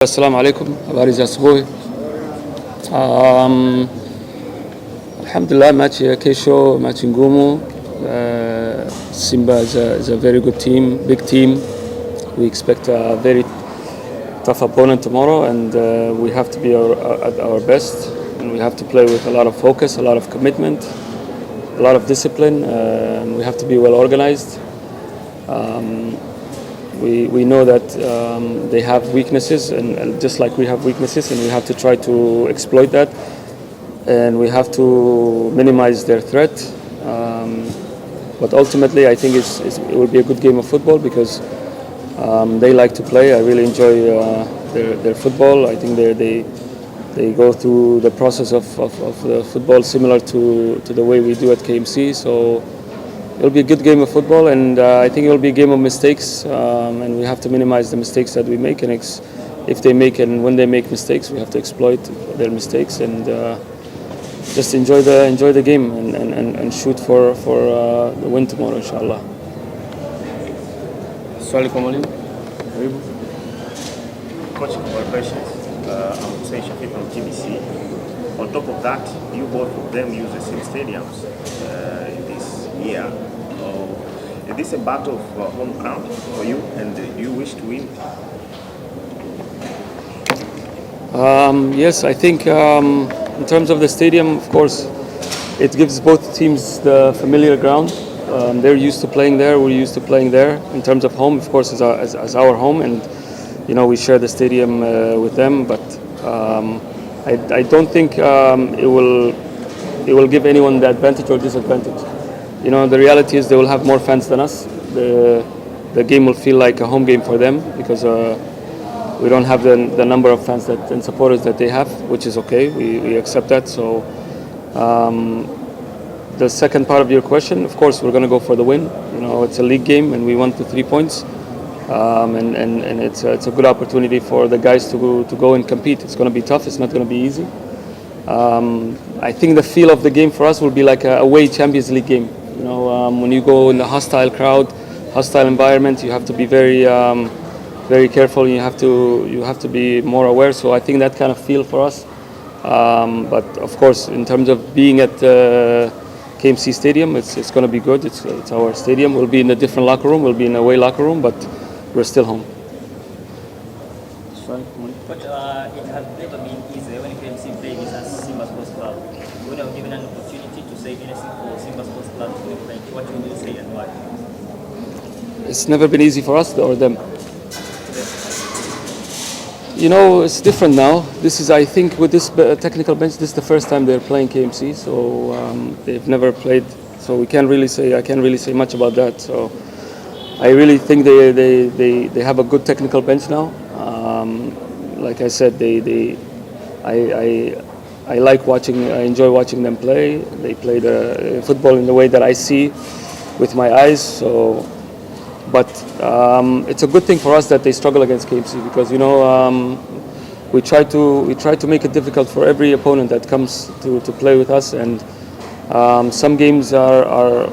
Assalamu alaikum, habari za asubuhi. Alhamdulillah, match ya Kesho, match ngumu. Simba is a very good team, big team. We expect a very tough opponent tomorrow, and we have to be at our best, and we have to play with a lot of focus, a lot of commitment, a lot of discipline, and we have to be well organized. We know that they have weaknesses, and just like we have weaknesses, and we have to try to exploit that, and we have to minimize their threat. But ultimately, I think it will be a good game of football because they like to play. I really enjoy their football. I think they go through the process of the football similar to the way we do at KMC. So it'll be a good game of football, and I think it'll be a game of mistakes, and we have to minimize the mistakes that we make. And if they make and when they make mistakes, we have to exploit their mistakes and just enjoy the game and shoot for the win tomorrow, inshallah. Swali kwa mwalimu. Karibu. Coach, congratulations. I'm saying Shafiq from TBC. On top of that, you both of them use the same stadiums in this year. Is this a battle of home ground for you, and do you wish to win? Yes, I think in terms of the stadium, of course, it gives both teams the familiar ground. They're used to playing there, we're used to playing there. In terms of home, of course, as our home, and we share the stadium with them. But I don't think it will give anyone the advantage or disadvantage. The reality is they will have more fans than us. The game will feel like a home game for them because we don't have the number of fans and supporters that they have, which is okay. We accept that. So the second part of your question, of course, we're going to go for the win. It's a league game, and we want the 3 points. And it's a good opportunity for the guys to go and compete. It's going to be tough. It's not going to be easy. I think the feel of the game for us will be like a away Champions League game. When you go in a hostile crowd, hostile environment, you have to be very careful. You have to be more aware. So I think that kind of feel for us. But of course, in terms of being at KMC Stadium, it's going to be good. It's our stadium. We'll be in a different locker room. We'll be in a away locker room, but we're still home. But it has never been easy when KMC played as Simba Sports Club. When you are given an opportunity to say anything for Simba Sports Club to play, what would you say and why? It's never been easy for us or them. It's different now. I think, with this technical bench, this is the first time they're playing KMC, so they've never played. So I can't really say much about that. So I really think they have a good technical bench now. Like I said, I like watching. I enjoy watching them play. They play the football in the way that I see with my eyes. So, but it's a good thing for us that they struggle against KMC because we try to make it difficult for every opponent that comes to play with us, and some games are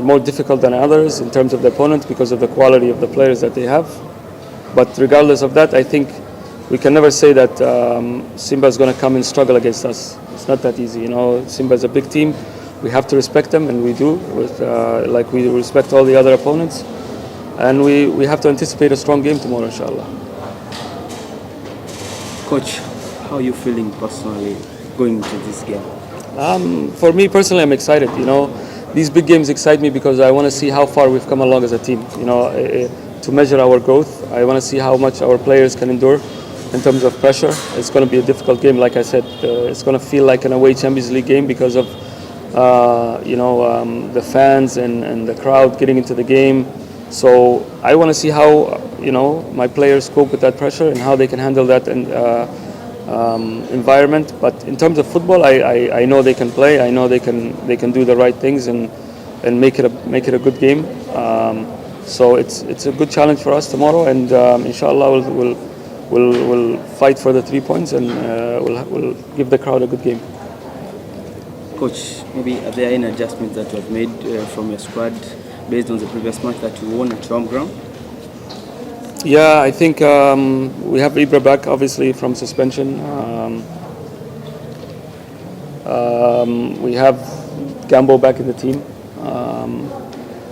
more difficult than others in terms of the opponent because of the quality of the players that they have. But regardless of that, I think we can never say that Simba is going to come and struggle against us. It's not that easy. Simba is a big team. We have to respect them, and we do, like we respect all the other opponents. And we have to anticipate a strong game tomorrow, inshallah. Coach, how are you feeling personally going into this game? For me personally, I'm excited. These big games excite me because I want to see how far we've come along as a team. To measure our growth, I want to see how much our players can endure in terms of pressure. It's going to be a difficult game, like I said. It's going to feel like an away Champions League game because of the fans and the crowd getting into the game. So I want to see how my players cope with that pressure and how they can handle that environment. But in terms of football, I know they can play. I know they can do the right things and make it a good game. So it's a good challenge for us tomorrow, and inshallah we'll fight for the 3 points, and we'll give the crowd a good game. Coach, maybe are there any adjustments that you have made from your squad based on the previous match that you won at home ground? Yeah, I think we have Ibra back, obviously, from suspension. We have Gambo back in the team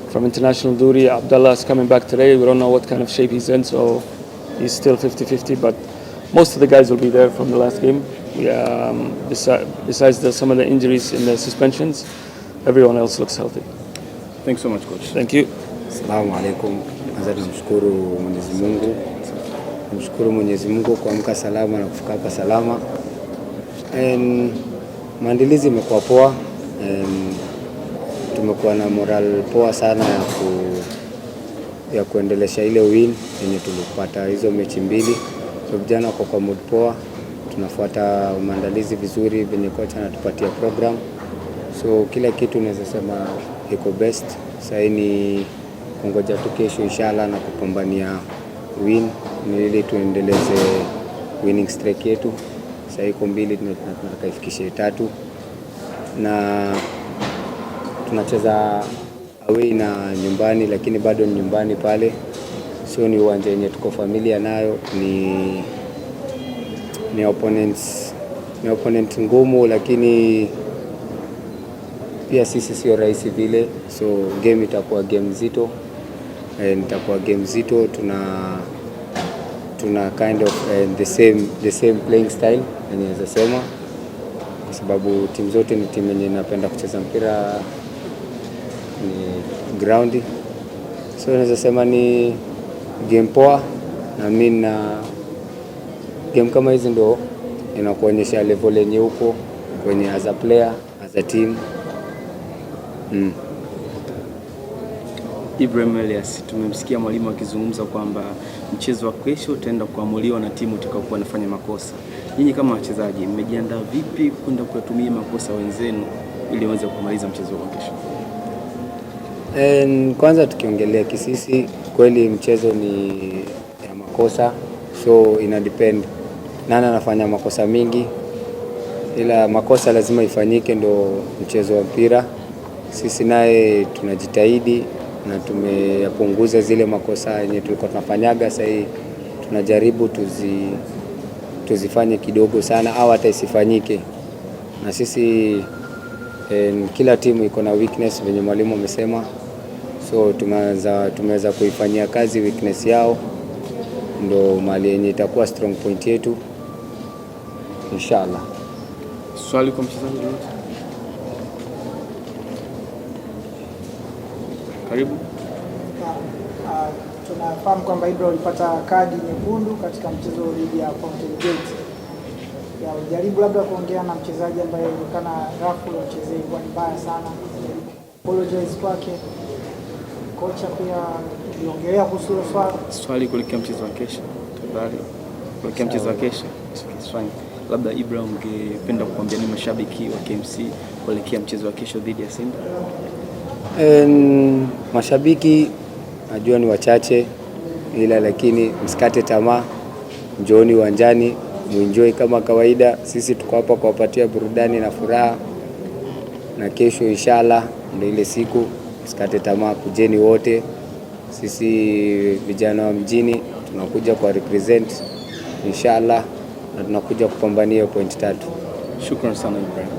from international duty. Abdallah is coming back today. We don't know what kind of shape he's in, so he's still 50-50. But most of the guys will be there from the last game. Besides some of the injuries in the suspensions, everyone else looks healthy. Thanks so much, coach. Thank you. Assalamu alaikum. Kwanza namshukuru Mwenyezi Mungu. Namshukuru Mwenyezi Mungu kuamka salama na kufika hapa salama. Maandalizi imekuwa poa. Tumekuwa na moral poa sana ya kuendelesha ile win yenye tulipata hizo mechi mbili. So vijana wako kwa mood poa. Tunafuata maandalizi vizuri venye kocha anatupatia program. So kila kitu naweza sema iko best. Sasa ni kungoja tu kesho inshallah na kupambania win ili tuendeleze winning streak yetu. Sasa iko 2 tunataka ifikishe 3 na tunacheza away na nyumbani, lakini bado ni nyumbani pale, sio ni uwanja yenye tuko familia nayo, ni opponent ngumu, lakini pia sisi sio rahisi vile. So game itakuwa game nzito, itakuwa game nzito. Tuna kind of the same playing style naweza sema, kwa sababu timu zote ni timu yenye napenda kucheza mpira ni ground. So naweza sema ni game poa, na mimi na game kama hizi ndo inakuonyesha level yenye uko kwenye as a player, as a team. Ibrahim Elias, tumemsikia mwalimu akizungumza kwamba mchezo wa kesho utaenda kuamuliwa na timu itakayokuwa inafanya makosa. Nyinyi kama wachezaji mmejiandaa vipi kwenda kuyatumia makosa wenzenu ili waweze kumaliza mchezo wa kesho? Kwanza tukiongelea kisisi, kweli mchezo ni ya makosa, so ina depend nani anafanya makosa mingi, ila makosa lazima ifanyike ndo mchezo wa mpira. Sisi naye tunajitahidi na tumeyapunguza zile makosa yenye tulikuwa tunafanyaga. Sasa tunajaribu tuzifanye kidogo sana au hata isifanyike. Na sisi kila timu iko na weakness venye mwalimu amesema, so tumeweza kuifanyia kazi weakness yao, ndo mali yenye itakuwa strong point yetu inshallah. Swali kwa mchezaji wote. Karibu. Tunafahamu kwamba Ibra ulipata kadi nyekundu katika mchezo dhidi ya Fountain Gate. Ujaribu labda kuongea na mchezaji ambaye ilionekana rafu ya mchezo ilikuwa mbaya sana. Apologize kwake. Kocha pia aliongelea kuhusu swali kuelekea mchezo wa kesho. Tafadhali. Kuelekea mchezo wa kesho. Swali. Labda Ibra ungependa kuambia ni mashabiki wa KMC kuelekea mchezo wa kesho dhidi ya Simba? Mashabiki najua ni wachache, ila lakini msikate tamaa, njooni uwanjani, muenjoy kama kawaida. Sisi tuko hapa kuwapatia burudani na furaha, na kesho inshallah ndio ile siku. Msikate tamaa, kujeni wote. Sisi vijana wa mjini tunakuja kwa represent inshallah, na tunakuja kupambania point 3. Shukrani sana Ibrahim.